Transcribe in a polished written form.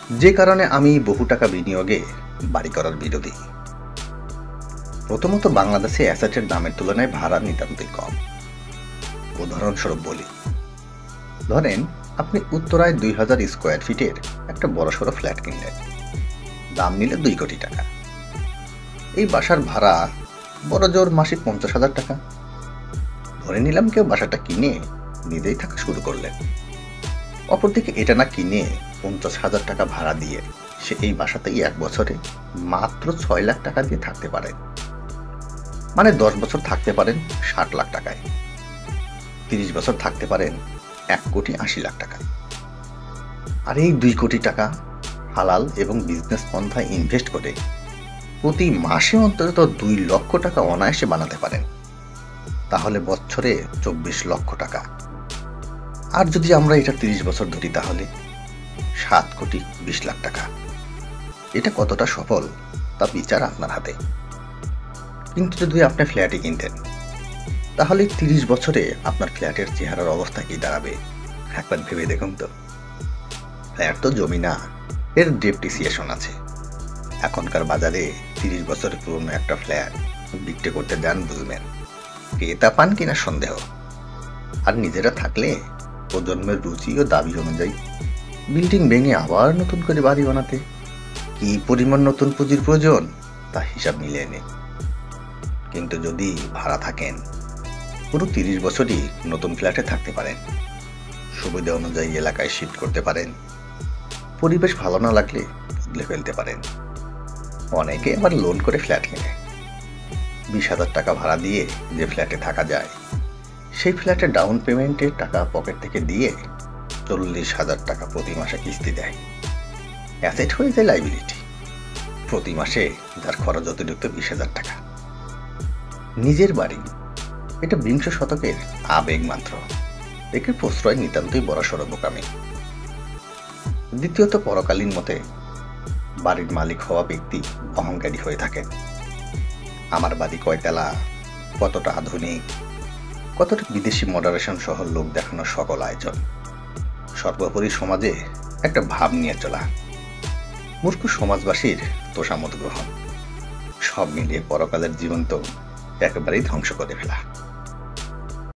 যে কারণে আমি বহু টাকা বিনিয়োগে বাড়ি করার বিরোধী। প্রথমত, বাংলাদেশে অ্যাসেটের দামের তুলনায় ভাড়া নিতান্তই কম। উদাহরণস্বরূপ বলি, ধরেন আপনি উত্তরায় 2000 স্কোয়ার ফিটের একটা বড়সড় ফ্ল্যাট কিনলেন, দাম নিলে 2 কোটি টাকা। এই বাসার ভাড়া বড় জোর মাসিক 50,000 টাকা। ধরে নিলাম কেউ বাসাটা কিনে নিজেই থাকা শুরু করলেন। অপরদিকে এটা না কিনে 50,000 টাকা ভাড়া দিয়ে সে এই বাসাতেই 1 বছরে মাত্র 6 লাখ টাকা দিয়ে থাকতে পারেন। মানে 10 বছর থাকতে পারেন 60 লাখ টাকায়, 30 বছর থাকতে পারেন 1,80,00,000 টাকায়। আর এই 2 কোটি টাকা হালাল এবং বিজনেস পন্থায় ইনভেস্ট করে প্রতি মাসে অন্তত 2 লক্ষ টাকা অনায়াসে বানাতে পারেন। তাহলে বছরে 24 লক্ষ টাকা। আর যদি আমরা এটা 30 বছর ধরি তাহলে 7,20,00,000 টাকা। এটা কতটা সফল তা বিচার আপনার হাতে। কিন্তু যদি আপনি ফ্ল্যাটই কিনতেন, তাহলে 30 বছরে আপনার ফ্ল্যাটের চেহারার অবস্থা কি দাঁড়াবে একবার ভেবে দেখুন তো। ফ্ল্যাট তো জমি না, এর ডেপ্রিসিয়েশন আছে। এখনকার বাজারে 30 বছরের পুরনো একটা ফ্ল্যাট বিক্রি করতে যান, বুঝবেন ক্রেতা পান কিনা সন্দেহ। আর নিজেরা থাকলে প্রজন্মের রুচি ও দাবি অনুযায়ী বিল্ডিং ভেঙে আবার নতুন করে বাড়ি বানাতে কি পরিমাণ নতুন পুঁজির প্রয়োজন তা হিসাব মিলিয়ে নেই। কিন্তু যদি ভাড়া থাকেন, পুরো 30 বছরই নতুন ফ্ল্যাটে থাকতে পারেন, সুবিধা অনুযায়ী এলাকায় শিফট করতে পারেন, পরিবেশ ভালো না লাগলে বদলে ফেলতে পারেন। অনেকে আবার লোন করে ফ্ল্যাট কিনে 20,000 টাকা ভাড়া দিয়ে যে ফ্ল্যাটে থাকা যায়, সেই ফ্ল্যাটে ডাউন পেমেন্টের টাকা পকেট থেকে দিয়ে 40,000 টাকা প্রতি মাসে কিস্তি দেয়। অ্যাসেট হয়ে যায় লাইবিলিটি। প্রতি মাসে যার খরচ অতিরিক্ত 20,000 টাকা। নিজের বাড়ি, এটা বিংশ শতকের আবেগ মাত্র। একে প্রশ্রয় নিতান্তই বড়সড় বোকামি। দ্বিতীয়ত, পরকালীন মতে বাড়ির মালিক হওয়া ব্যক্তি অহংকারী হয়ে থাকেন। আমার বাড়ি কয়তলা, কতটা আধুনিক, কতটা বিদেশি মডারেশন সহ লোক দেখানোর সকল আয়োজন, সর্বোপরি সমাজে একটা ভাব নিয়ে চলা, মূর্খ সমাজবাসীর তোষামত গ্রহণ, সব মিলিয়ে পরকালের জীবন তো একেবারেই ধ্বংস করে ফেলা।